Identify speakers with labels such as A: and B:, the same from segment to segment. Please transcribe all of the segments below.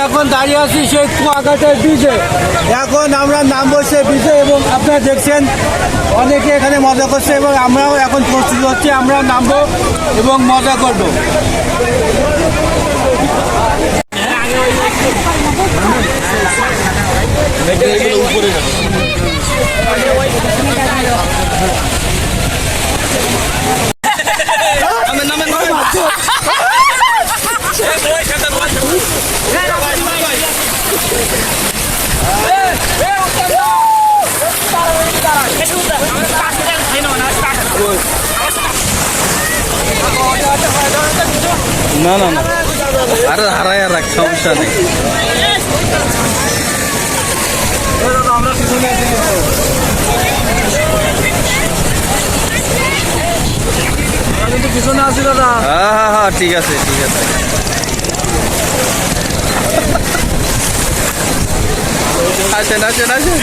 A: এখন দাঁড়িয়ে আছি সেই কুয়াকাটার ব্রিজে। এখন আমরা নামবো সেই ব্রিজে এবং আপনারা দেখছেন অনেকে এখানে মজা করছে এবং আমরাও এখন প্রস্তুত হচ্ছি, আমরা নামবো এবং মজা করব।
B: না না না, আরে হারায় রাখ, সমস্যা নেই।
A: পিছনে আছি দাদা।
B: হ্যাঁ হ্যাঁ হ্যাঁ, ঠিক আছে ঠিক আছে। আসেন আসেন আসেন।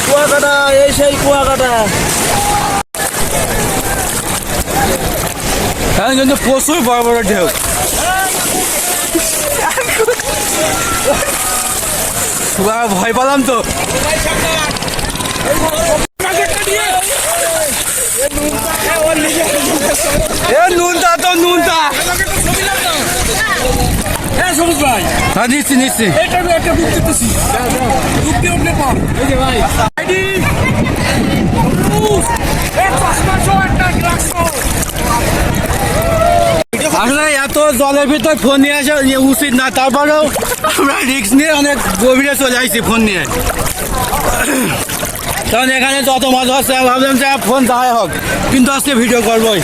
A: কুয়াকাটা, এই সেই কুয়াকাটা। হ্যাঁ, কিন্তু প্রচুর বড় বড় ঢেউ। ভয় পেলাম তো। নুনটা তো নুনটা। সবুজ ভাই, হ্যাঁ নিচ্ছি নিচ্ছি। আসলে এত জলের ভিতর ফোন নিয়ে আসা উচিত না, তারপরেও আমরা রিস্ক নিয়ে অনেক গভীরে চলে আসছি ফোন নিয়ে। কারণ এখানে যত মজা হচ্ছে ভাবলাম যে ফোন যাই হোক, কিন্তু আজকে ভিডিও করবোই।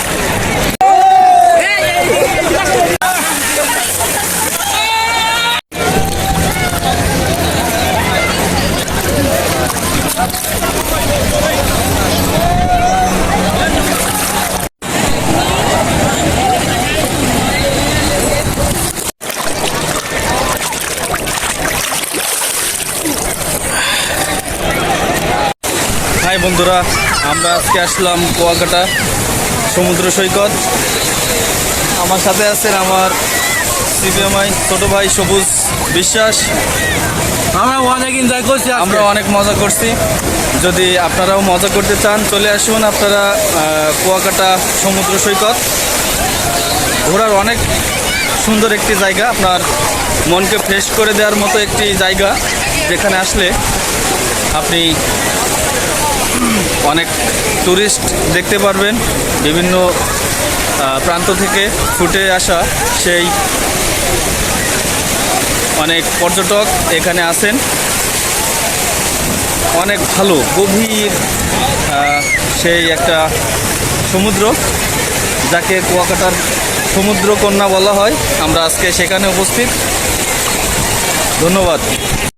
B: হাই বন্ধুরা, আমরা আজকে আসলাম কুয়াকাটা সমুদ্র সৈকত। আমার সাথে আছেন আমার সিপিএমআই ছোট ভাই সবুজ বিশ্বাস।
A: আমরা অনেক এনজয় করছি,
B: আমরা অনেক মজা করছি। যদি আপনারাও মজা করতে চান চলে আসুন আপনারা কুয়াকাটা সমুদ্র সৈকত। ঘোরার অনেক সুন্দর একটি জায়গা, আপনার মনকে ফ্রেশ করে দেওয়ার মতো একটি জায়গা, যেখানে আসলে আপনি অনেক টুরিস্ট দেখতে পারবেন। বিভিন্ন প্রান্ত থেকে ছুটে আসা সেই অনেক পর্যটক এখানে আসেন। অনেক ভালো গভীর সেই একটা সমুদ্র, যাকে কুয়াকাটার সমুদ্র কন্যা বলা হয়। আমরা আজকে সেখানে উপস্থিত। ধন্যবাদ।